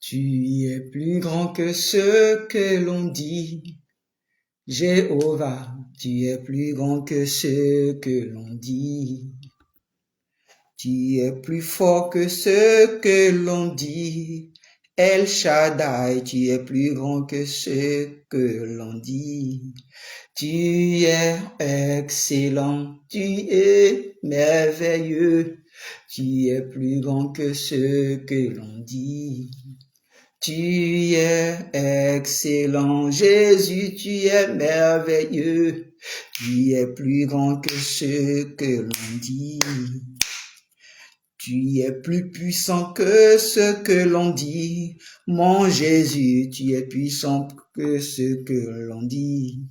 Tu es plus grand que ce que l'on dit. Jéhovah, tu es plus grand que ce que l'on dit. Tu es plus fort que ce que l'on dit. El Shaddai, tu es plus grand que ce que l'on dit. Tu es excellent, tu es merveilleux. Tu es plus grand que ce que l'on dit. Tu es excellent, Jésus, tu es merveilleux. Tu es plus grand que ce que l'on dit. Tu es plus puissant que ce que l'on dit. Mon Jésus, tu es puissant que ce que l'on dit.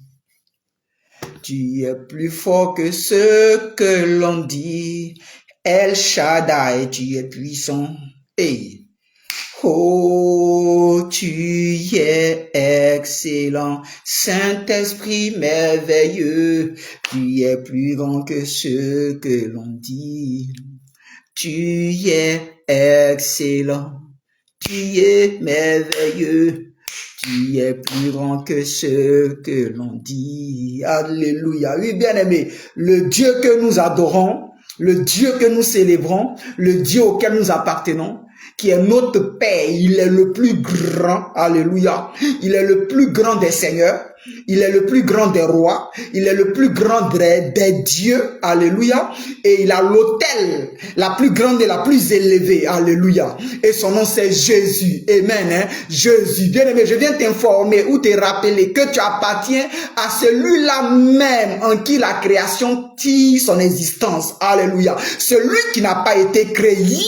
Tu es plus fort que ce que l'on dit. El Shaddai, tu es puissant. Hey. Oh, tu es excellent, Saint-Esprit merveilleux. Tu es plus grand que ce que l'on dit. Tu es excellent, tu es merveilleux, tu es plus grand que ce que l'on dit. Alléluia. Oui, bien-aimé, le Dieu que nous adorons, le Dieu que nous célébrons, le Dieu auquel nous appartenons, qui est notre Père, il est le plus grand, alléluia, il est le plus grand des seigneurs, il est le plus grand des rois, il est le plus grand des dieux, alléluia, et il a l'autel, la plus grande et la plus élevée, alléluia, et son nom c'est Jésus, amen, hein? Jésus, bien-aimé, je viens t'informer ou te rappeler que tu appartiens à celui-là même en qui la création tire son existence, alléluia, celui qui n'a pas été créé,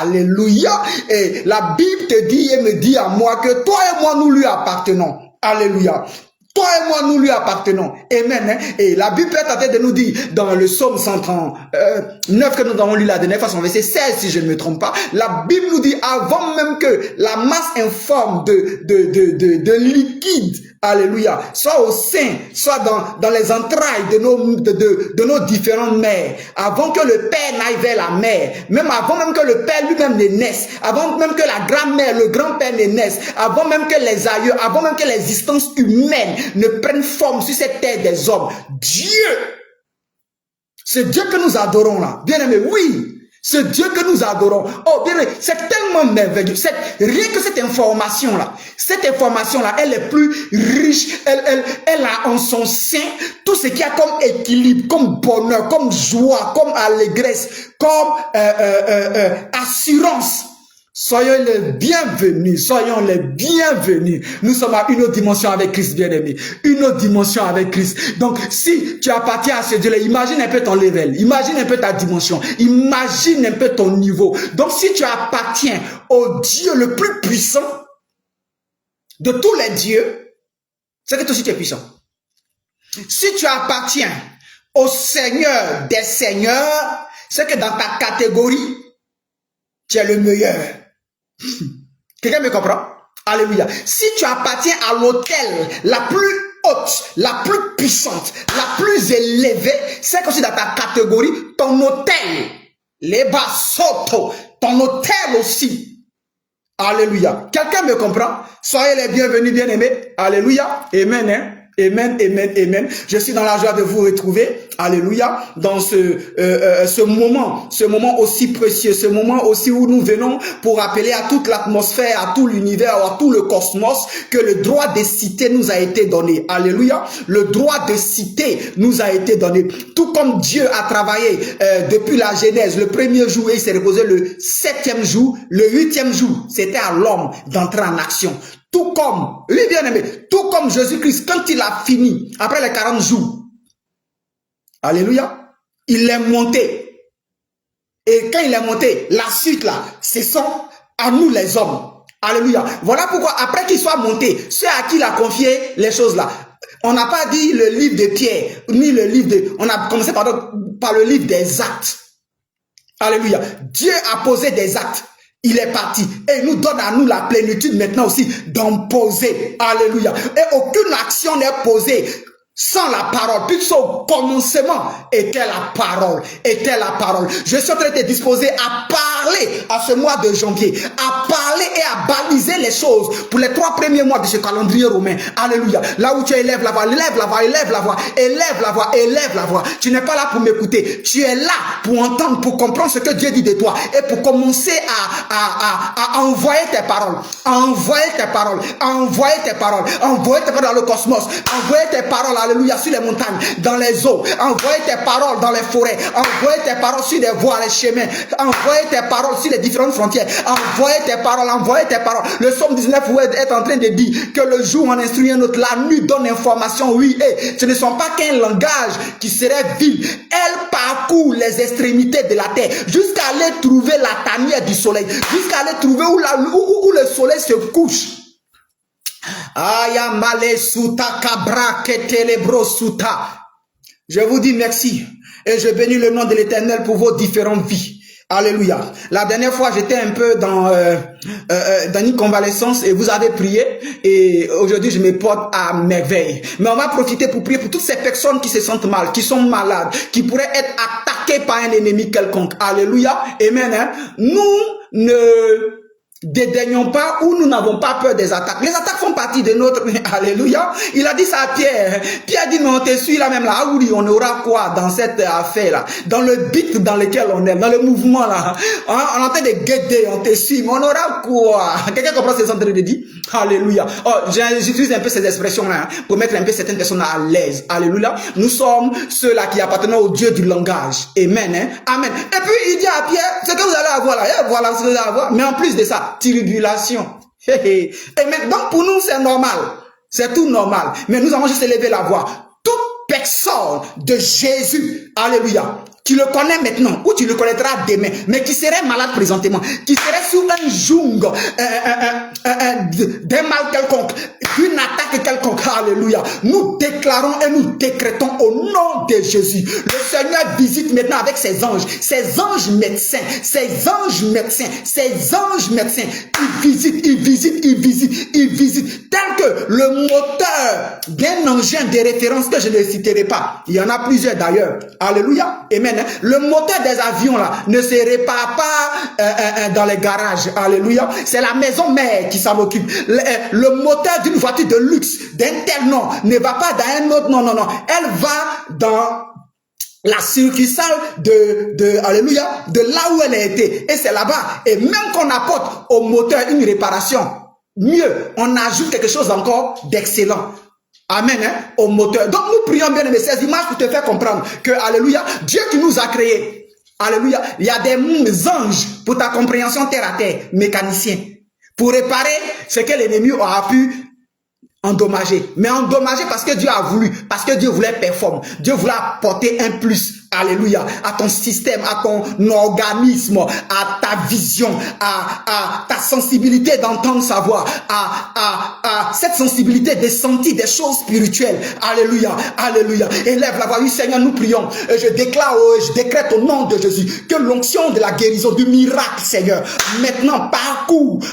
alléluia, et la Bible te dit et me dit à moi que toi et moi nous lui appartenons, alléluia. Toi et moi, nous lui appartenons. Amen. Hein? Et la Bible est en train de nous dire, dans le psaume 139 que nous avons lu la dernière fois, son verset 16, si je ne me trompe pas, la Bible nous dit, avant même que la masse informe de liquide, alléluia, soit au sein, soit dans les entrailles de nos différentes mères, avant que le Père n'aille vers la mère, même avant même que le Père lui-même ne naisse, avant même que la grand-mère, le grand-père ne naisse, avant même que les aïeux, avant même que l'existence humaine ne prenne forme sur cette terre des hommes, Dieu, ce Dieu que nous adorons là, bien aimé, oui, ce Dieu que nous adorons, oh bien aimé, c'est tellement merveilleux, rien que cette information-là, elle est plus riche, elle a en son sein tout ce qu'il y a comme équilibre, comme bonheur, comme joie, comme allégresse, comme assurance. Soyons les bienvenus, soyons les bienvenus. Nous sommes à une autre dimension avec Christ, bien-aimé. Une autre dimension avec Christ. Donc, si tu appartiens à ce Dieu-là, imagine un peu ton level, imagine un peu ta dimension, imagine un peu ton niveau. Donc, si tu appartiens au Dieu le plus puissant de tous les dieux, c'est que toi aussi tu es puissant. Si tu appartiens au Seigneur des seigneurs, c'est que dans ta catégorie, tu es le meilleur. Quelqu'un me comprend? Alléluia. Si tu appartiens à l'autel la plus haute, la plus puissante, la plus élevée, c'est que si dans ta catégorie, ton autel, les bassotos, ton autel aussi. Alléluia. Quelqu'un me comprend? Soyez les bienvenus, bien-aimés. Alléluia. Amen. Hein? Amen, amen, amen. Je suis dans la joie de vous retrouver. Alléluia. Dans ce moment aussi précieux, ce moment aussi où nous venons pour rappeler à toute l'atmosphère, à tout l'univers, à tout le cosmos que le droit de citer nous a été donné. Alléluia. Le droit de citer nous a été donné. Tout comme Dieu a travaillé depuis la Genèse, le premier jour, et il s'est reposé le 7e jour, le 8e jour, c'était à l'homme d'entrer en action. Tout comme, lui bien aimé, tout comme Jésus-Christ, quand il a fini, après les 40 jours, alléluia, il est monté. Et quand il est monté, la suite là, ce sont à nous les hommes. Alléluia. Voilà pourquoi, après qu'il soit monté, ceux à qui il a confié les choses là, on n'a pas dit le livre de Pierre, ni le livre de, on a commencé par le livre des actes. Alléluia. Dieu a posé des actes. Il est parti et il nous donne à nous la plénitude maintenant aussi d'en poser. Alléluia. Et aucune action n'est posée sans la parole, puisque au commencement était la parole, était la parole. Je suis en train de te disposer à parler à ce mois de janvier, à parler et à baliser les les choses pour les 3 premiers mois de ce calendrier romain. Alléluia. Là où tu élèves la voix, élève la voix, élève la voix, élève la voix, élève la voix. Tu n'es pas là pour m'écouter. Tu es là pour entendre, pour comprendre ce que Dieu dit de toi et pour commencer à envoyer tes paroles, à envoyer tes paroles, à envoyer tes paroles, à envoyer tes paroles dans le cosmos, à envoyer tes paroles, alléluia, sur les montagnes, dans les eaux, à envoyer tes paroles dans les forêts, à envoyer tes paroles sur les voies, les chemins, à envoyer tes paroles sur les différentes frontières, à envoyer tes paroles, envoyer tes paroles. Le psaume 19 est en train de dire que le jour on instruit un autre, la nuit donne information, oui, et ce ne sont pas qu'un langage qui serait vil. Elle parcourt les extrémités de la terre jusqu'à aller trouver la tanière du soleil, jusqu'à aller trouver où le soleil se couche. Ayamale suta kabra ketelebro suta. Je vous dis merci et je bénis le nom de l'Éternel pour vos différentes vies. Alléluia. La dernière fois, j'étais un peu dans une convalescence et vous avez prié et aujourd'hui, je me porte à merveille. Mais on va profiter pour prier pour toutes ces personnes qui se sentent mal, qui sont malades, qui pourraient être attaquées par un ennemi quelconque. Alléluia. Amen. Hein? Nous ne dédaignons pas ou nous n'avons pas peur des attaques. Les attaques font partie de notre... Alléluia. Il a dit ça à Pierre. Pierre dit, mais on te suit là même là. Ah oui, on aura quoi dans cette affaire-là? Dans le beat dans lequel on est, dans le mouvement là. On est en train de guetter, on te suit, mais on aura quoi? Quelqu'un comprend ce que c'est en train de dire? Alléluia. Oh, j'utilise un peu ces expressions-là pour mettre un peu certaines personnes à l'aise. Alléluia. Nous sommes ceux-là qui appartiennent au Dieu du langage. Amen. Hein? Amen. Et puis il dit à Pierre, ce que vous allez avoir là, voilà ce que vous allez avoir. Mais en plus de ça, tribulation. Et donc pour nous c'est normal, c'est tout normal, mais nous avons juste élevé la voix. Toute personne de Jésus, alléluia, tu le connais maintenant ou tu le connaîtras demain, mais qui serait malade présentement, qui serait sous un joug d'un mal quelconque, d'une attaque quelconque, alléluia, nous déclarons et nous décrétons au nom de Jésus. Le Seigneur visite maintenant avec ses anges médecins, ses anges médecins, ils visitent, tel que le moteur d'un engin de référence que je ne citerai pas. Il y en a plusieurs d'ailleurs, alléluia, amen. Le moteur des avions là ne se répare pas dans les garages. Alléluia. C'est la maison mère qui s'en occupe. Le moteur d'une voiture de luxe, d'un tel nom, ne va pas dans un autre. Non. Elle va dans la succursale alléluia, de là où elle a été. Et c'est là-bas. Et même qu'on apporte au moteur une réparation, mieux, on ajoute quelque chose encore d'excellent. Amen, hein, au moteur. Donc nous prions bien de ces images pour te faire comprendre que, alléluia, Dieu qui nous a créés, alléluia, il y a des anges pour ta compréhension terre à terre, mécaniciens, pour réparer ce que l'ennemi aura pu endommager. Mais endommager parce que Dieu a voulu, parce que Dieu voulait performer, Dieu voulait apporter un plus. Alléluia, à ton système, à ton organisme, à ta vision, à ta sensibilité d'entendre sa voix, à cette sensibilité de sentir des choses spirituelles. Alléluia, alléluia. Élève la voix, oui Seigneur, nous prions. Et je déclare, je décrète au nom de Jésus que l'onction de la guérison, du miracle, Seigneur, maintenant parcourt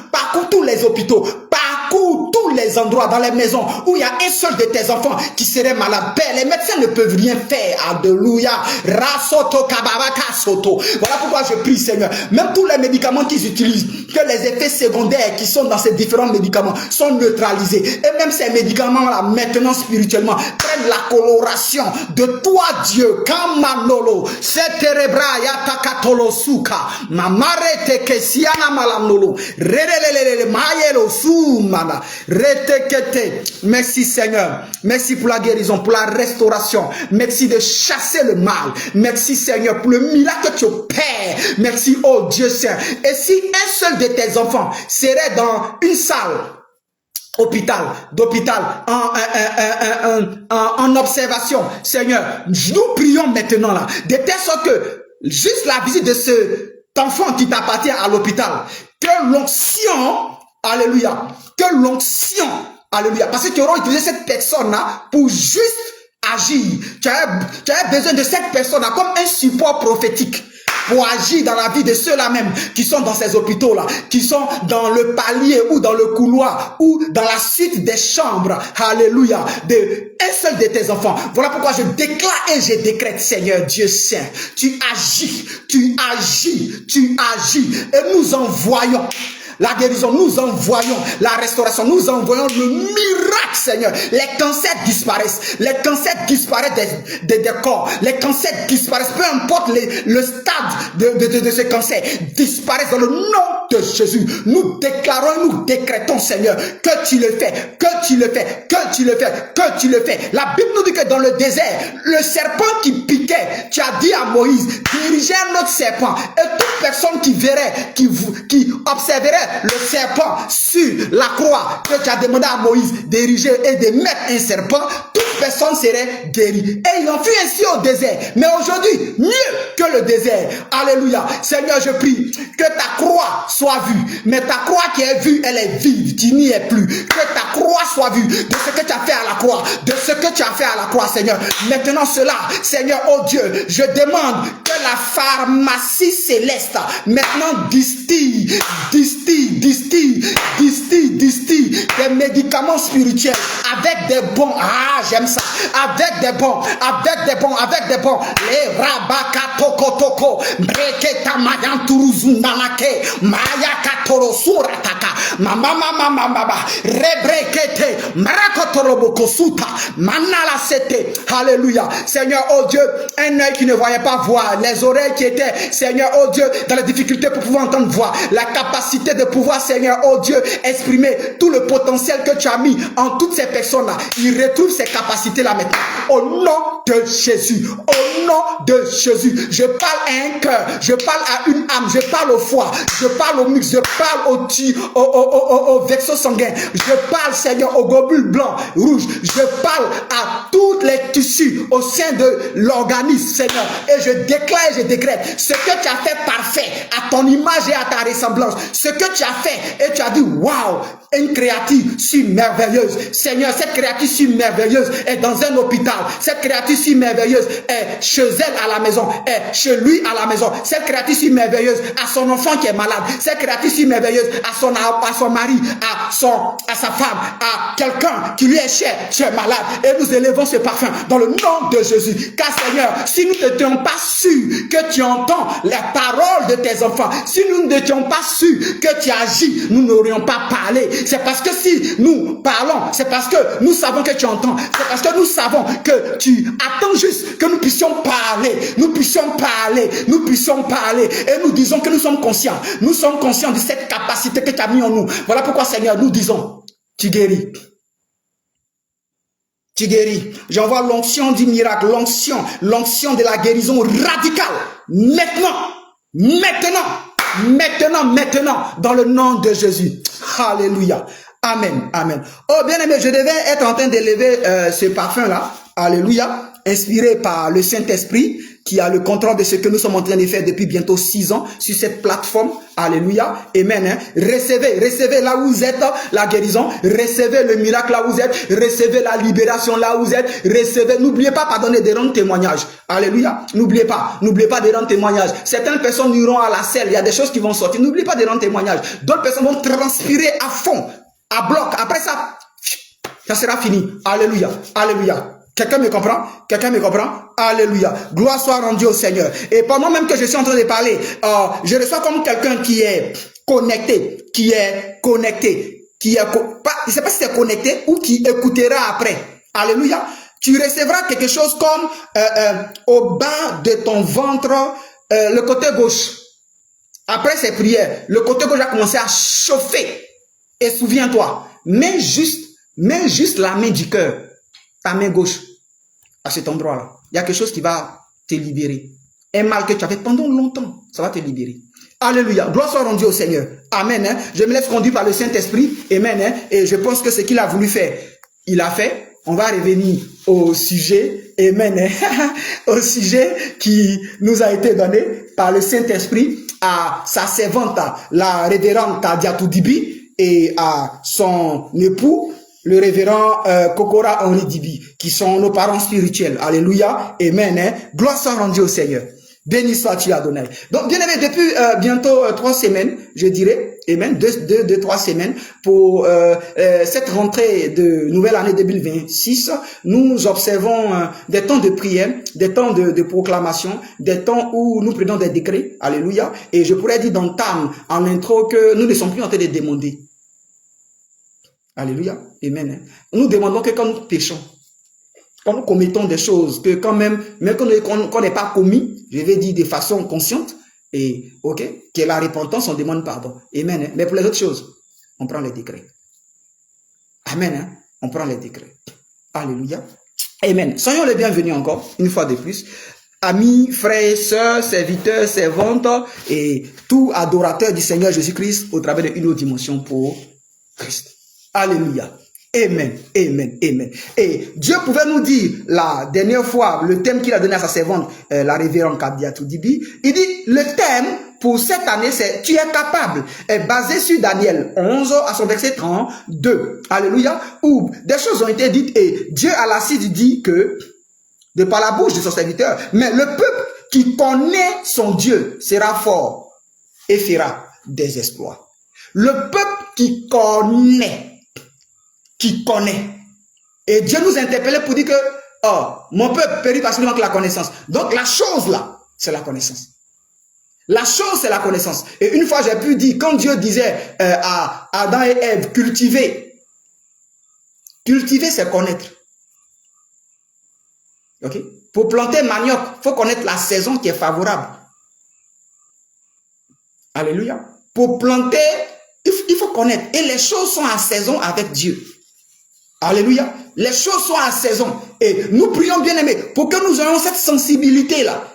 tous les hôpitaux, parcourt tous les endroits dans les maisons où il y a un seul de tes enfants qui serait malade. Père, les médecins ne peuvent rien faire. Alléluia. Rasoto kababaka soto. Voilà pourquoi je prie, Seigneur. Même tous les médicaments qu'ils utilisent, que les effets secondaires qui sont dans ces différents médicaments sont neutralisés. Et même ces médicaments-là, maintenant spirituellement, prennent la coloration de toi, Dieu. Kamanolo, seterebra yatakatolo suka, mamarete kesiana malanolo, relelelele mayelo sumana, retekete. Merci, Seigneur. Merci pour la guérison, pour la restauration. Merci de chasser le mal. Merci Seigneur pour le miracle que tu opères. Merci oh Dieu Saint. Et si un seul de tes enfants serait dans une salle d'hôpital, en observation, Seigneur, nous prions maintenant là, de telle sorte que juste la visite de cet enfant qui t'appartient à l'hôpital, que l'onction, alléluia, alléluia, parce que tu auras utilisé cette personne-là pour juste agir. Tu as besoin de cette personne-là comme un support prophétique pour agir dans la vie de ceux-là même qui sont dans ces hôpitaux-là, qui sont dans le palier ou dans le couloir ou dans la suite des chambres. Alléluia. Un seul de tes enfants. Voilà pourquoi je déclare et je décrète, Seigneur Dieu Saint, tu agis. Et nous envoyons la guérison, nous envoyons la restauration, nous envoyons le miracle, Seigneur. Les cancers disparaissent des corps, les cancers disparaissent, peu importe le stade de ces cancers, disparaissent dans le nom de Jésus. Nous déclarons, nous décrétons, Seigneur, que tu le fais, que tu le fais, que tu le fais, que tu le fais. La Bible nous dit que dans le désert, le serpent qui piquait, tu as dit à Moïse, dirigez un autre serpent, et toute personne qui verrait, qui observerait le serpent sur la croix que tu as demandé à Moïse d'ériger et de mettre un serpent, toute personne serait guérie. Et il en fut ainsi au désert. Mais aujourd'hui, mieux que le désert. Alléluia. Seigneur, je prie que ta croix soit vue. Mais ta croix qui est vue, elle est vive. Tu n'y es plus. Que ta croix soit vue de ce que tu as fait à la croix. De ce que tu as fait à la croix, Seigneur. Maintenant cela, Seigneur, oh Dieu, je demande que la pharmacie céleste maintenant distille des médicaments spirituels avec des bons, j'aime ça, avec des bons, les rabakatokotoko, breketa mayanturuzundanake, mayakatoro surataka, mama, rebrekete, marakotorobokosuta, manala sete, alléluia, Seigneur, oh Dieu, un œil qui ne voyait pas voir, les oreilles qui étaient, Seigneur, oh Dieu, dans les difficultés pour pouvoir entendre voir, la capacité de pouvoir, Seigneur, oh Dieu, exprimer tout le potentiel que tu as mis en toutes ces personnes-là. Ils retrouvent ces capacités-là maintenant. Au nom de Jésus, au nom de Jésus, je parle à un cœur, je parle à une âme, je parle au foie, je parle au muscle, je parle au vaisseau sanguin, je parle, Seigneur, aux globules blancs, rouges, je parle à tous les tissus au sein de l'organisme, Seigneur, et je déclare et je décrète ce que tu as fait parfait à ton image et à ta ressemblance, ce que tu as fait et tu as dit waouh, une créature si merveilleuse, Seigneur, cette créature si merveilleuse est dans un hôpital, cette créature si merveilleuse est chez elle à la maison, est chez lui à la maison, cette créature si merveilleuse a son enfant qui est malade, cette créature si merveilleuse à son mari, à sa femme, à quelqu'un qui lui est cher, tu es malade, et nous élevons ce parfum dans le nom de Jésus, car Seigneur, si nous n'étions pas sûrs que tu entends les paroles de tes enfants, si nous n'étions pas sûrs que tu agis, nous n'aurions pas parlé. C'est parce que si nous parlons, c'est parce que nous savons que tu entends, c'est parce que nous savons que tu attends juste que nous puissions parler, et nous disons que nous sommes conscients de cette capacité que tu as mis en nous. Voilà pourquoi, Seigneur, nous disons, tu guéris. Tu guéris. J'envoie l'onction du miracle, l'onction de la guérison radicale. Maintenant, dans le nom de Jésus. Alléluia. Amen, amen. Oh, bien aimé, je devais être en train d'élever ce parfum-là. Alléluia. Inspiré par le Saint-Esprit qui a le contrôle de ce que nous sommes en train de faire depuis bientôt 6 ans sur cette plateforme. Alléluia. Amen. Hein? Recevez là où vous êtes la guérison. Recevez le miracle là où vous êtes. Recevez la libération là où vous êtes. Recevez. N'oubliez pas pardonner des rangs de témoignages. Alléluia. N'oubliez pas des rangs de témoignages. Certaines personnes iront à la selle. Il y a des choses qui vont sortir. N'oubliez pas des rangs de témoignages. D'autres personnes vont transpirer à fond, à bloc. Après ça, ça sera fini. Alléluia. Alléluia. Quelqu'un me comprend? Alléluia. Gloire soit rendue au Seigneur. Et pendant même que je suis en train de parler, je reçois comme quelqu'un qui est connecté, je ne sais pas si c'est connecté ou qui écoutera après. Alléluia. Tu recevras quelque chose comme au bas de ton ventre, le côté gauche. Après ces prières, le côté gauche a commencé à chauffer. Et souviens-toi, mets juste la main du cœur, ta main gauche, à cet endroit-là. Il y a quelque chose qui va te libérer. Un mal que tu as fait pendant longtemps, ça va te libérer. Alléluia. Gloire soit rendue au Seigneur. Amen. Hein? Je me laisse conduire par le Saint-Esprit. Amen. Hein? Et je pense que ce qu'il a voulu faire, il a fait. On va revenir au sujet. Amen. Hein? Au sujet qui nous a été donné par le Saint-Esprit à sa servante, la révérende Tadiatou Dibi, et à son époux, le révérend Kokora Henri Dibi, qui sont nos parents spirituels. Alléluia. Amen. Hein? Gloire soit rendue au Seigneur. Béni sois-tu, Adonai. Donc, bien aimé, depuis bientôt 3 semaines, je dirais, amen, 3 semaines, pour cette rentrée de nouvelle année 2026, nous observons des temps de prière, des temps de proclamation, des temps où nous prenons des décrets, alléluia, et je pourrais dire d'entame en intro que nous ne sommes plus en train de demander. Alléluia, amen. Nous demandons que quand nous péchons, quand nous commettons des choses que quand même qu'on n'ait pas commis, je vais dire de façon consciente, et ok, que la repentance, on demande pardon. Amen. Mais pour les autres choses, on prend les décrets. Amen. Hein? On prend les décrets. Alléluia. Amen. Soyons les bienvenus encore, une fois de plus. Amis, frères, sœurs, serviteurs, servantes et tout adorateur du Seigneur Jésus-Christ au travers d'une autre dimension pour Christ. Alléluia. Amen, amen, amen. Et Dieu pouvait nous dire la dernière fois, le thème qu'il a donné à sa servante, la révérende Kadiatou Dibi, il dit, le thème pour cette année, c'est tu es capable, est basé sur Daniel 11 à son verset 32. Alléluia. Où des choses ont été dites et Dieu à la suite dit que, de par la bouche de son serviteur, mais le peuple qui connaît son Dieu sera fort et fera des exploits. Le peuple qui connaît. Et Dieu nous interpellait pour dire que, oh, mon peuple périt parce qu'il manque la connaissance. Donc la chose là, c'est la connaissance. La chose, c'est la connaissance. Et une fois, j'ai pu dire, quand Dieu disait à Adam et Ève, cultiver, c'est connaître. Ok? Pour planter manioc, il faut connaître la saison qui est favorable. Alléluia. Pour planter, il faut connaître. Et les choses sont en saison avec Dieu. Alléluia. Les choses sont à saison. Et nous prions, bien aimés, pour que nous ayons cette sensibilité-là.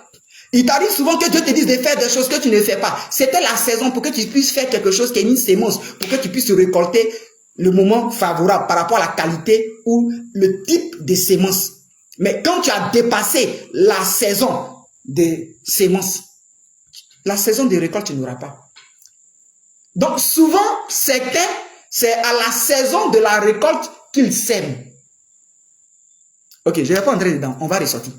Il t'arrive souvent que Dieu te dise de faire des choses que tu ne fais pas. C'était la saison pour que tu puisses faire quelque chose qui est une sémence, pour que tu puisses récolter le moment favorable par rapport à la qualité ou le type de sémence. Mais quand tu as dépassé la saison des sémences, la saison de récolte, tu n'auras pas. Donc souvent, c'est à la saison de la récolte qu'il sème. Ok, je ne vais pas entrer dedans, on va ressortir.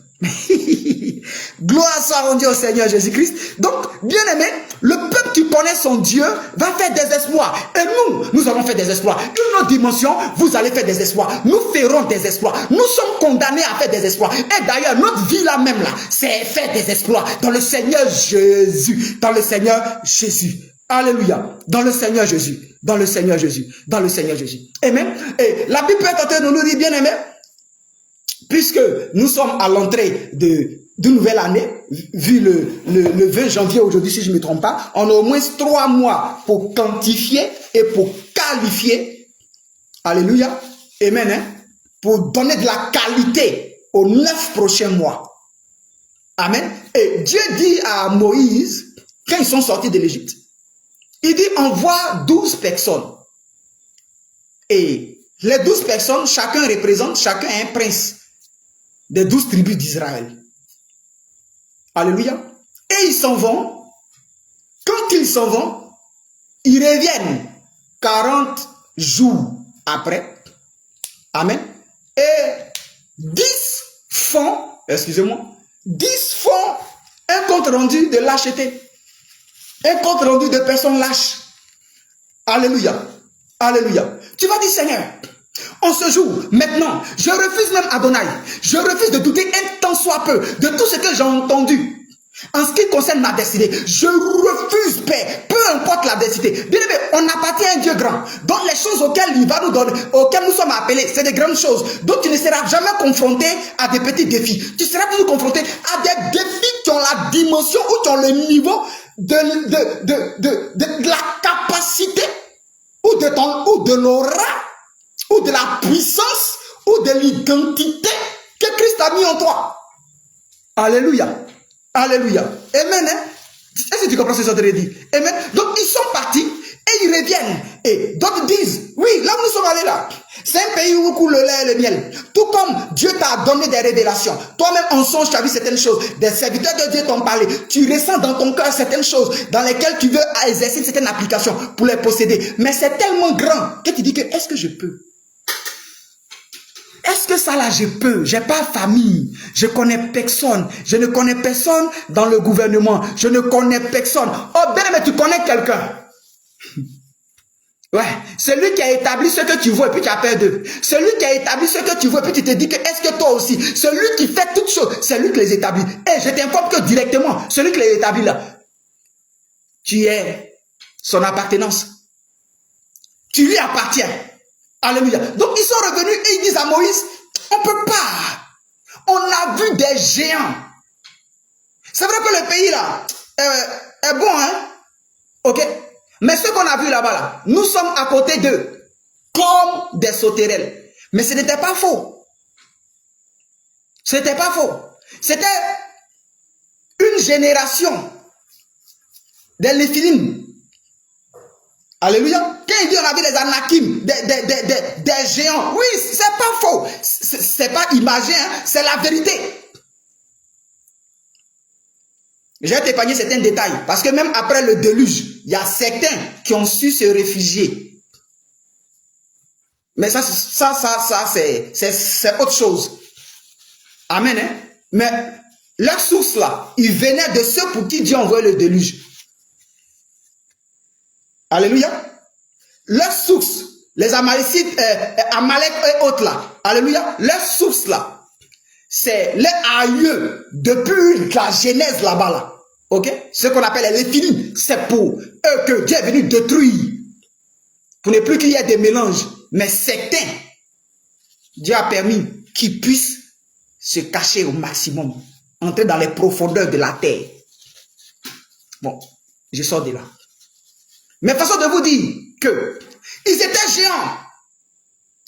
Gloire soit rendue au Seigneur Jésus-Christ. Donc, bien aimé, le peuple qui connaît son Dieu va faire des exploits. Et nous allons faire des exploits. Une autre dimension, vous allez faire des exploits. Nous ferons des exploits. Nous sommes condamnés à faire des exploits. Et d'ailleurs, notre vie là même là, c'est faire des exploits dans le Seigneur Jésus. Dans le Seigneur Jésus. Alléluia. Dans le Seigneur Jésus. Dans le Seigneur Jésus. Dans le Seigneur Jésus. Amen. Et la Bible est en train de nous dire, bien aimé, puisque nous sommes à l'entrée d'une nouvelle année, vu le 20 janvier aujourd'hui, si je ne me trompe pas, on a au moins 3 mois pour quantifier et pour qualifier. Alléluia. Amen. Hein? Pour donner de la qualité aux 9 prochains mois. Amen. Et Dieu dit à Moïse, quand ils sont sortis de l'Égypte, il dit, envoie 12 personnes. Et les 12 personnes, chacun représente, chacun est un prince des 12 tribus d'Israël. Alléluia. Et ils s'en vont. Quand ils s'en vont, ils reviennent 40 jours après. Amen. Et 10 font, excusez-moi, 10 font un compte rendu de lâcheté. Un compte rendu de personnes lâches. Alléluia. Alléluia. Tu vas dire, Seigneur, en ce jour, maintenant, je refuse même Adonai. Je refuse de douter un tant soit peu de tout ce que j'ai entendu. En ce qui concerne ma destinée, je refuse paix, peu importe la destinée. Bien aimé, on appartient à un Dieu grand. Donc les choses auxquelles il va nous donner, auxquelles nous sommes appelés, c'est des grandes choses. Donc tu ne seras jamais confronté à des petits défis. Tu seras toujours confronté à des défis qui ont la dimension ou qui ont le niveau de la capacité ou de l'aura ou de la puissance ou de l'identité que Christ a mis en toi. Alléluia. Alléluia. Amen. Hein? Est-ce que tu comprends ce que je te dis? Amen. Donc ils sont partis et ils reviennent. Et d'autres disent, oui, là où nous sommes allés là, c'est un pays où coule le lait et le miel. Tout comme Dieu t'a donné des révélations. Toi-même en songe, tu as vu certaines choses. Des serviteurs de Dieu t'ont parlé. Tu ressens dans ton cœur certaines choses dans lesquelles tu veux exercer certaines applications pour les posséder. Mais c'est tellement grand que tu dis que est-ce que je peux? Est-ce que ça là, je peux? J'ai pas famille. Je connais personne. Je ne connais personne dans le gouvernement. Je ne connais personne. Oh, bien, mais tu connais quelqu'un. Ouais, celui qui a établi ce que tu vois et puis tu as peur d'eux. Celui qui a établi ce que tu vois et puis tu te dis que est-ce que toi aussi, celui qui fait toutes choses, c'est lui qui les établit. Et je t'informe que directement, celui qui les établit là, tu es son appartenance. Tu lui appartiens. Alléluia. Donc ils sont revenus et ils disent à Moïse, on ne peut pas. On a vu des géants. C'est vrai que le pays là est bon, hein? Ok? Mais ce qu'on a vu là-bas, là, nous sommes à côté d'eux, comme des sauterelles. Mais ce n'était pas faux. Ce n'était pas faux. C'était une génération des Néphilim. Alléluia. Quand il dit on a vu les Anakim, des géants, oui, c'est pas faux. C'est pas imagé, hein, c'est la vérité. Je vais t'épargner certains détails, parce que même après le déluge, il y a certains qui ont su se réfugier. Mais ça c'est autre chose. Amen. Hein? Mais leur source là, ils venaient de ceux pour qui Dieu envoyait le déluge. Alléluia. Leur source, les Amalécites, Amalek et autres là. Alléluia. Leur source là, c'est les aïeux depuis la Genèse là-bas là. Ok? Ce qu'on appelle les Néphilim, c'est pour eux que Dieu est venu détruire. Pour ne plus qu'il y ait des mélanges. Mais certains, Dieu a permis qu'ils puissent se cacher au maximum. Entrer dans les profondeurs de la terre. Bon, je sors de là. Mais façon de vous dire que ils étaient géants.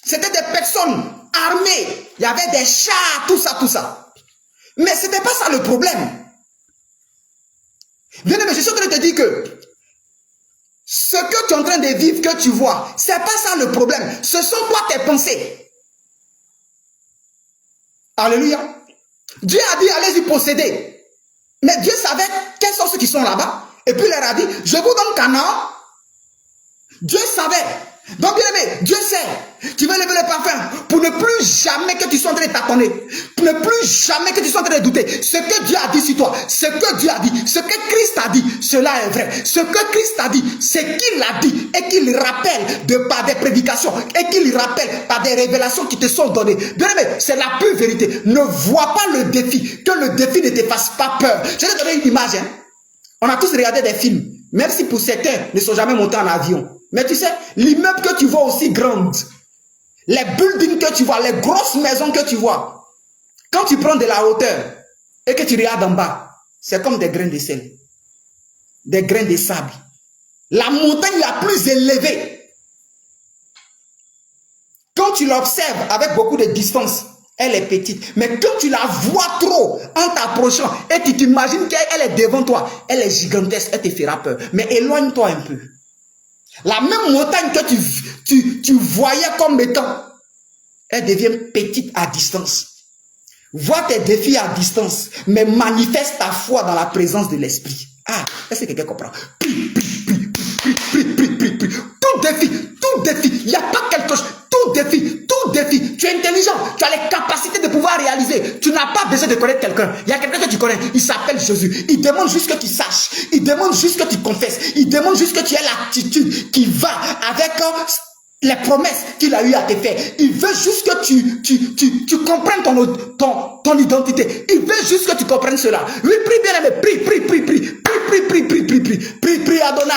C'était des personnes armées. Il y avait des chars, tout ça, tout ça. Mais ce n'était pas ça le problème. Bien aimé, je suis en train de te dire que ce que tu es en train de vivre, que tu vois, ce n'est pas ça le problème. Ce sont quoi tes pensées? Alléluia. Dieu a dit, allez-y posséder. Mais Dieu savait quels sont ceux qui sont là-bas. Et puis il leur a dit, je vous donne Canaan. Dieu savait. Donc bien aimé, Dieu sait. Tu veux lever le parfum pour ne plus jamais que tu sois en train de tâtonner. Pour ne plus jamais que tu sois en train de douter. Ce que Dieu a dit sur toi, ce que Dieu a dit, ce que Christ a dit, cela est vrai. Ce que Christ a dit, c'est qu'il a dit et qu'il rappelle par des prédications et qu'il rappelle par des révélations qui te sont données. Bien aimé, c'est la pure vérité. Ne vois pas le défi, que le défi ne te fasse pas peur. Je vais te donner une image. Hein. On a tous regardé des films, même si pour certains ne sont jamais montés en avion. Mais tu sais, l'immeuble que tu vois aussi grande, les buildings que tu vois, les grosses maisons que tu vois, quand tu prends de la hauteur et que tu regardes en bas, c'est comme des grains de sel, des grains de sable. La montagne la plus élevée, quand tu l'observes avec beaucoup de distance, elle est petite. Mais quand tu la vois trop en t'approchant et tu t'imagines qu'elle est devant toi, elle est gigantesque, elle te fera peur. Mais éloigne-toi un peu. La même montagne que tu voyais comme étant, elle devient petite à distance. Vois tes défis à distance, mais manifeste ta foi dans la présence de l'esprit. Ah, est-ce que quelqu'un comprend? Tout défi, il n'y a pas quelque chose, tout défi, tu es intelligent, tu as les capacités de pouvoir réaliser, tu n'as pas besoin de connaître quelqu'un, il y a quelqu'un que tu connais, il s'appelle Jésus, il demande juste que tu saches, il demande juste que tu confesses, il demande juste que tu aies l'attitude qui va avec les promesses qu'il a eu à te faire. Il veut juste que tu comprennes ton identité. Il veut juste que tu comprennes cela. Oui, prie bien aimé, prie Adonai.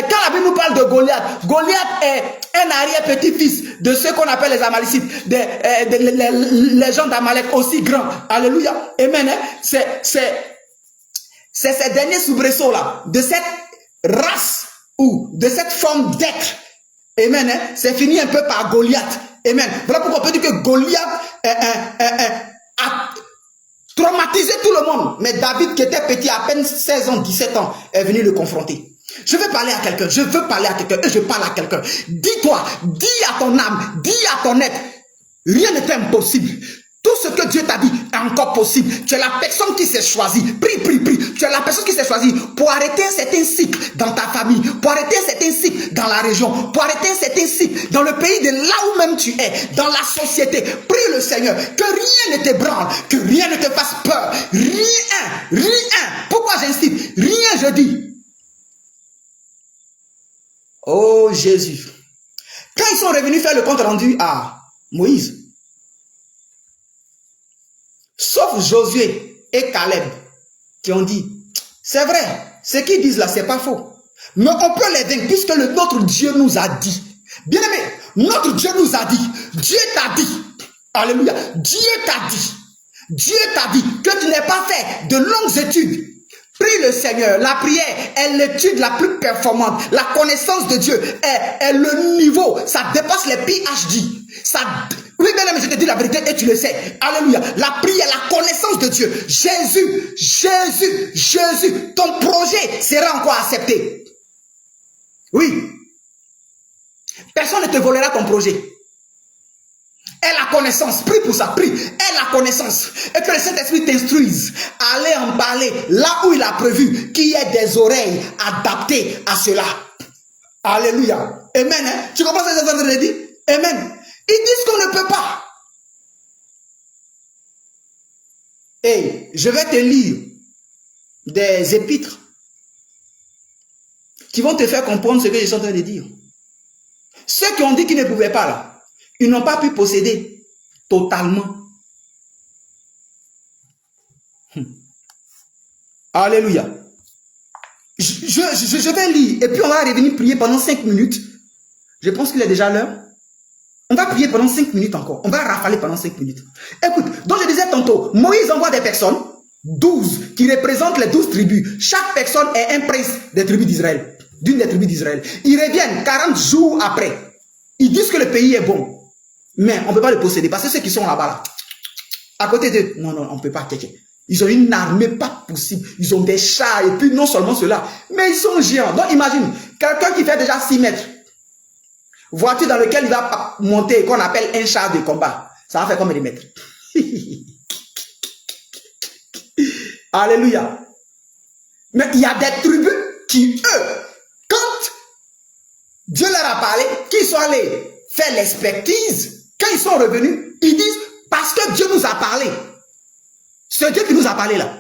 Quand la Bible nous parle de Goliath, Goliath est un arrière-petit-fils de ceux qu'on appelle les Amalécites, les gens d'Amalek aussi grands. Alléluia. Amen. C'est ces derniers soubresauts là, de cette race ou de cette forme d'être. Amen. Hein? C'est fini un peu par Goliath. Amen. Voilà pourquoi on peut dire que Goliath a traumatisé tout le monde. Mais David, qui était petit, à peine 16 ans, 17 ans, est venu le confronter. Je veux parler à quelqu'un. Je veux parler à quelqu'un. Et je parle à quelqu'un. Dis-toi, dis à ton âme, dis à ton être, rien n'est impossible. Tout ce que Dieu t'a dit est encore possible. Tu es la personne qui s'est choisie. Prie. Tu es la personne qui s'est choisie pour arrêter un certain cycle dans ta famille, pour arrêter un certain cycle dans la région, pour arrêter un certain cycle dans le pays de là où même tu es, dans la société, prie le Seigneur, que rien ne t'ébranle, que rien ne te fasse peur, rien. Pourquoi j'insiste? Rien, je dis. Oh Jésus. Quand ils sont revenus faire le compte rendu à Moïse, sauf Josué et Caleb, qui ont dit, c'est vrai, ce qu'ils disent là, c'est pas faux. Mais on peut les vaincre puisque notre Dieu nous a dit. Bien aimé, notre Dieu nous a dit. Dieu t'a dit. Alléluia. Dieu t'a dit que tu n'aies pas fait de longues études. Prie le Seigneur. La prière est l'étude la plus performante. La connaissance de Dieu est le niveau. Ça dépasse les PhD. Oui, bien aimé, je te dis la vérité et tu le sais. Alléluia. La prière, la connaissance de Dieu. Jésus, ton projet sera encore accepté. Oui. Personne ne te volera ton projet. Aie la connaissance. Prie pour ça. Prie. Aie la connaissance. Et que le Saint-Esprit t'instruise. Allez en parler là où il a prévu qu'il y ait des oreilles adaptées à cela. Alléluia. Amen. Hein? Tu comprends ce que je veux dire? Amen. Ils disent qu'on ne peut pas. Et je vais te lire des épîtres qui vont te faire comprendre ce que je suis en train de dire. Ceux qui ont dit qu'ils ne pouvaient pas là, ils n'ont pas pu posséder totalement. Alléluia. Je vais lire et puis on va revenir prier pendant 5 minutes. Je pense qu'il est déjà l'heure. On va prier pendant 5 minutes encore. On va rafaler pendant 5 minutes. Écoute, donc je disais tantôt, Moïse envoie des personnes, 12, qui représentent les 12 tribus. Chaque personne est un prince des tribus d'Israël, d'une des tribus d'Israël. Ils reviennent 40 jours après. Ils disent que le pays est bon. Mais on ne peut pas le posséder parce que ceux qui sont là-bas, là, à côté d'eux, non, on ne peut pas. Ils ont une armée pas possible. Ils ont des chars et puis non seulement cela, mais ils sont géants. Donc imagine, quelqu'un qui fait déjà 6 mètres, voiture dans laquelle il va monter, qu'on appelle un char de combat, ça va faire combien de mètres? Alléluia. Mais il y a des tribus qui, eux, quand Dieu leur a parlé, qu'ils sont allés faire l'expertise, quand ils sont revenus, ils disent, parce que Dieu nous a parlé. Ce Dieu qui nous a parlé là,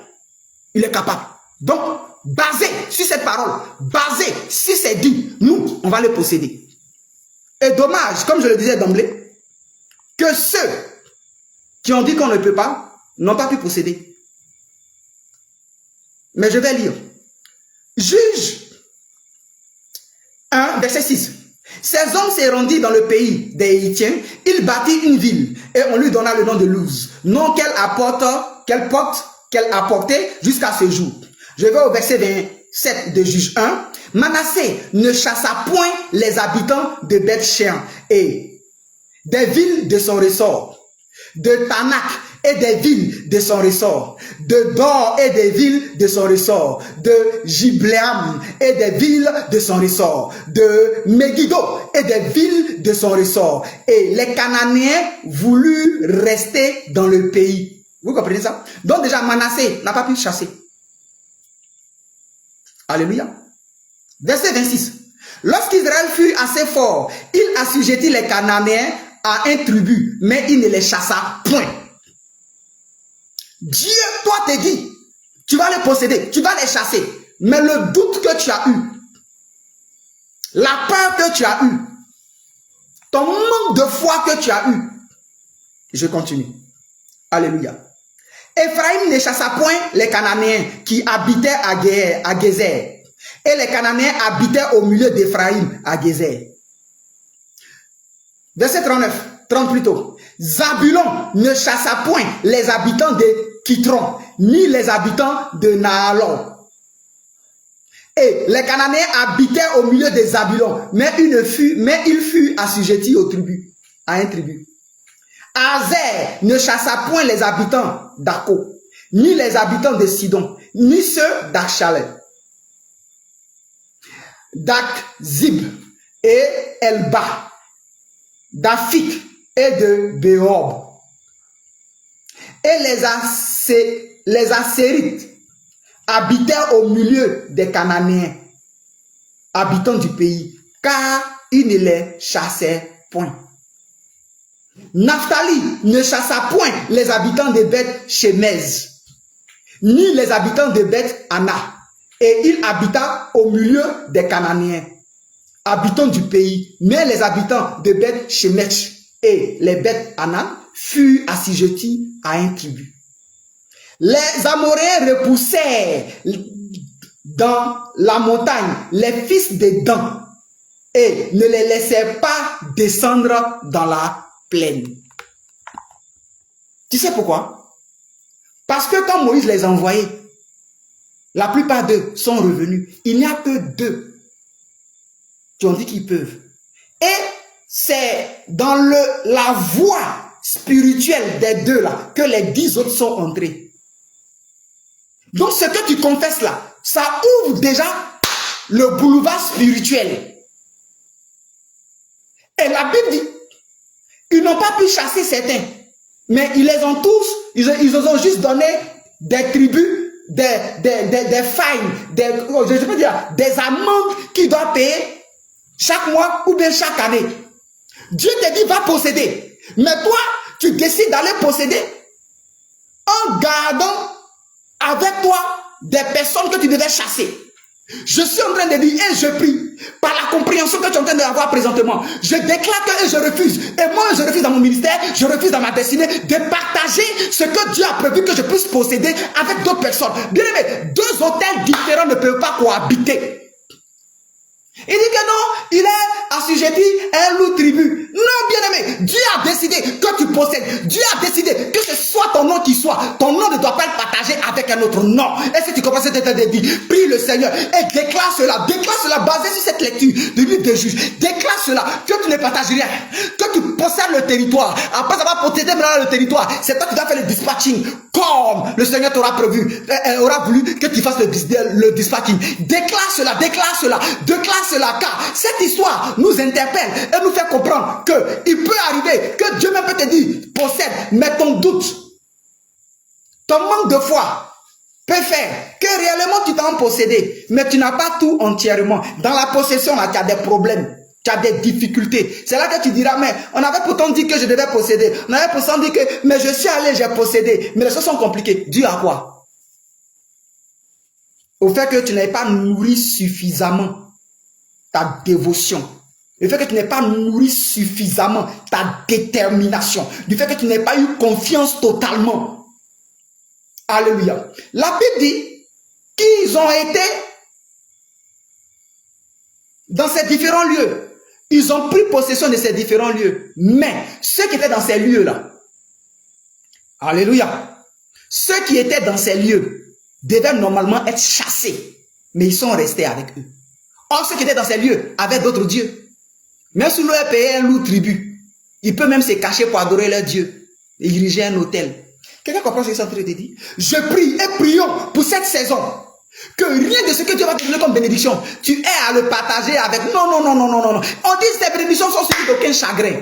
il est capable. Donc, basé sur cette parole, basé sur ces dit, nous, on va les posséder. Et dommage, comme je le disais d'emblée, que ceux qui ont dit qu'on ne peut pas, n'ont pas pu posséder. Mais je vais lire. Juge 1, verset 6. Ces hommes se rendirent dans le pays des Héthiens, il bâtit une ville, et on lui donna le nom de Luz, nom qu'elle apportait jusqu'à ce jour. Je vais au verset 27 de Juge 1. Manassé ne chassa point les habitants de Beth-Shean et des villes de son ressort, de Tanak et des villes de son ressort, de Dor et des villes de son ressort, de Gibléam et des villes de son ressort, de Megiddo et des villes de son ressort. Et les Cananéens voulurent rester dans le pays. Vous comprenez ça? Donc déjà Manassé n'a pas pu chasser. Alléluia. Verset 26. Lorsqu'Israël fut assez fort, il assujettit les Cananéens à un tribut, mais il ne les chassa point. Dieu, toi, te dit, tu vas les posséder, tu vas les chasser. Mais le doute que tu as eu, la peur que tu as eu, ton manque de foi que tu as eu, je continue. Alléluia. Ephraïm ne chassa point les Cananéens qui habitaient à Gézer. Et les Cananéens habitaient au milieu d'Ephraïm à Gézer. Verset 30 plutôt. Zabulon ne chassa point les habitants de Kitron, ni les habitants de Naalon. Et les Cananéens habitaient au milieu de Zabulon, mais il fut assujetti aux tribus, à un tribut. Azer ne chassa point les habitants d'Akko, ni les habitants de Sidon, ni ceux d'Achalem, d'Akzib et Elba, d'Afik et de Béob. Et les Assérites habitaient au milieu des Cananéens, habitants du pays, car ils ne les chassaient point. Naphtali ne chassa point les habitants de Beth-Shemesh, ni les habitants de Beth-Ana, et il habita au milieu des Cananéens, habitants du pays. Mais les habitants de Beth-Shemesh et les Beth-Ana furent assujettis à un tribut. Les Amoréens repoussèrent dans la montagne les fils de Dan et ne les laissèrent pas descendre dans la plaine. Tu sais pourquoi? Parce que quand Moïse les envoyait, la plupart d'eux sont revenus. Il n'y a que 2 qui ont dit qu'ils peuvent. Et c'est dans la voie spirituelle des 2 là que les 10 autres sont entrés. Donc ce que tu confesses là, ça ouvre déjà le boulevard spirituel. Et la Bible dit, ils n'ont pas pu chasser certains, mais ils les ont tous, ils ont juste donné des tribus, des fines, je peux dire, des amendes qu'ils doivent payer chaque mois ou bien chaque année. Dieu te dit, va posséder. Mais toi, tu décides d'aller posséder en gardant avec toi des personnes que tu devais chasser. Je suis en train de dire, et je prie, par la compréhension que tu es en train d'avoir présentement, je déclare que je refuse. Et moi, je refuse dans mon ministère, je refuse dans ma destinée de partager ce que Dieu a prévu que je puisse posséder avec d'autres personnes. Bien aimé, 2 hôtels différents ne peuvent pas cohabiter. Il dit que non, il est assujetti à un loup tribu. Non, bien-aimé, Dieu a décidé que tu possèdes. Dieu a décidé que ce soit ton nom qui soit. Ton nom ne doit pas être partagé avec un autre nom. Et si tu commences à te dire, prie le Seigneur et déclare cela basé sur cette lecture du livre des Juges. Déclare cela, que tu ne partages rien, que tu possèdes le territoire. Après avoir possédé maintenant le territoire, c'est toi qui dois faire le dispatching. Comme le Seigneur t'aura prévu, aura voulu que tu fasses le dispatching. Déclare cela, car cette histoire nous interpelle et nous fait comprendre qu'il peut arriver que Dieu même peut te dire, possède, mais ton doute, ton manque de foi peut faire que réellement tu t'en possédé, mais tu n'as pas tout entièrement. Dans la possession, là, tu as des problèmes. Tu as des difficultés. C'est là que tu diras, mais on avait pourtant dit que je devais posséder. On avait pourtant dit que, mais je suis allé, j'ai possédé. Mais les choses sont compliquées. Dû à quoi? Au fait que tu n'avais pas nourri suffisamment ta dévotion. Le fait que tu n'aies pas nourri suffisamment ta détermination. Du fait que tu n'aies pas eu confiance totalement. Alléluia. La Bible dit qu'ils ont été dans ces différents lieux. Ils ont pris possession de ces différents lieux. Mais ceux qui étaient dans ces lieux-là, alléluia, ceux qui étaient dans ces lieux devaient normalement être chassés. Mais ils sont restés avec eux. Or, ceux qui étaient dans ces lieux avaient d'autres dieux. Même si l'on payé un loup tribut, ils peuvent même se cacher pour adorer leur Dieu et diriger un hôtel. Quelqu'un comprend ce que je suis en train de dire? Je prie et prions pour cette saison. Que rien de ce que Dieu va te donner comme bénédiction, tu aies à le partager avec. Non. On dit que ces bénédictions sont suivies d'aucun chagrin.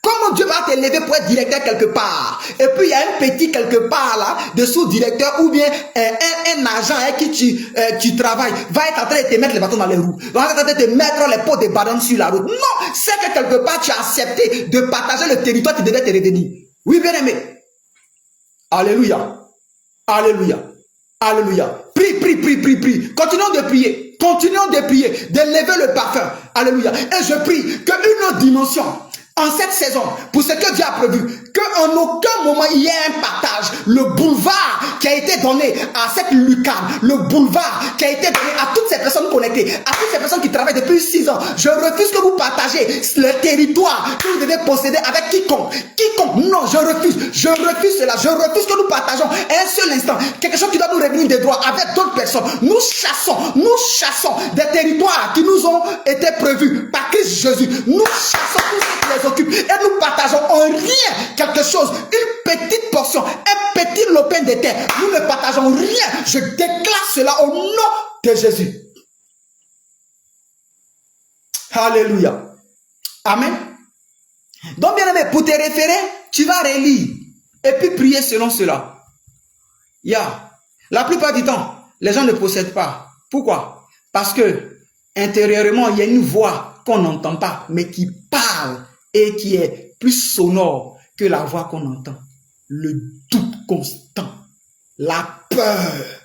Comment Dieu va t'élever pour être directeur quelque part? Et puis il y a un petit quelque part là, de sous-directeur ou bien un agent avec qui tu travailles, va être en train de te mettre les bâtons dans les roues, va être en train de te mettre les pots de bananes sur la route. Non, c'est que quelque part tu as accepté de partager le territoire qui devait te revenir. Oui, bien aimé. Alléluia. Alléluia. Alléluia. Prie. Continuons de prier, d'élever le parfum. Alléluia. Et je prie qu'une autre dimension, en cette saison, pour ce que Dieu a prévu, qu'en aucun moment il y ait un partage. Le boulevard qui a été donné à cette lucarne, le boulevard qui a été donné à toutes ces personnes connectées, à toutes ces personnes qui travaillent depuis 6 ans. Je refuse que vous partagez le territoire que vous devez posséder avec quiconque. Non, je refuse cela. Je refuse que nous partageons un seul instant quelque chose qui doit nous revenir des droits avec d'autres personnes. Nous chassons des territoires qui nous ont été prévus par Christ Jésus. Nous chassons tous ceux qui les occupent et nous partageons en rien quelque chose, une petite portion, un petit lopin de terre. Nous ne partageons rien. Je déclare cela au nom de Jésus. Alléluia. Amen. Donc, bien aimé, pour te référer, tu vas relire et puis prier selon cela. La plupart du temps, les gens ne possèdent pas. Pourquoi? Parce que intérieurement, il y a une voix qu'on n'entend pas, mais qui parle et qui est plus sonore que la voix qu'on entend. Le doute constant, la peur,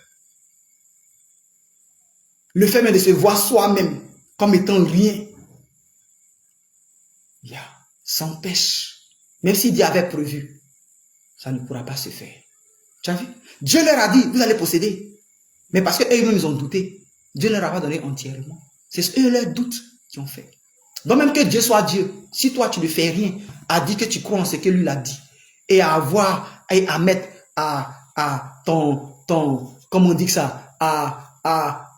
le fait même de se voir soi-même comme étant rien, s'empêche. Même si Dieu avait prévu, ça ne pourra pas se faire. Tu as vu? Dieu leur a dit, vous allez posséder. Mais parce qu'eux-mêmes, ils ont douté, Dieu ne leur a pas donné entièrement. C'est eux leurs doutes qui ont fait. Donc même que Dieu soit Dieu, si toi tu ne fais rien, à dire que tu crois en ce que lui a dit, et à avoir, et à mettre à ton, comment on dit ça,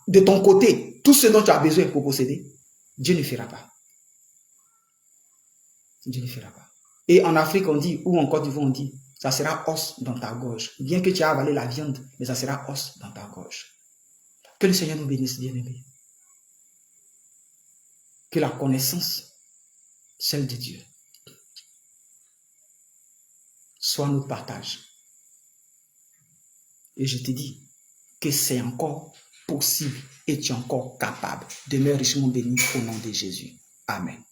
de ton côté, tout ce dont tu as besoin pour posséder, Dieu ne fera pas. Dieu ne fera pas. Et en Afrique, on dit, ou en Côte d'Ivoire, on dit, ça sera os dans ta gorge. Bien que tu aies avalé la viande, mais ça sera os dans ta gorge. Que le Seigneur nous bénisse, bien-aimés. Que la connaissance, celle de Dieu, soit notre partage. Et je te dis que c'est encore possible et tu es encore capable. Demeure richement béni au nom de Jésus. Amen.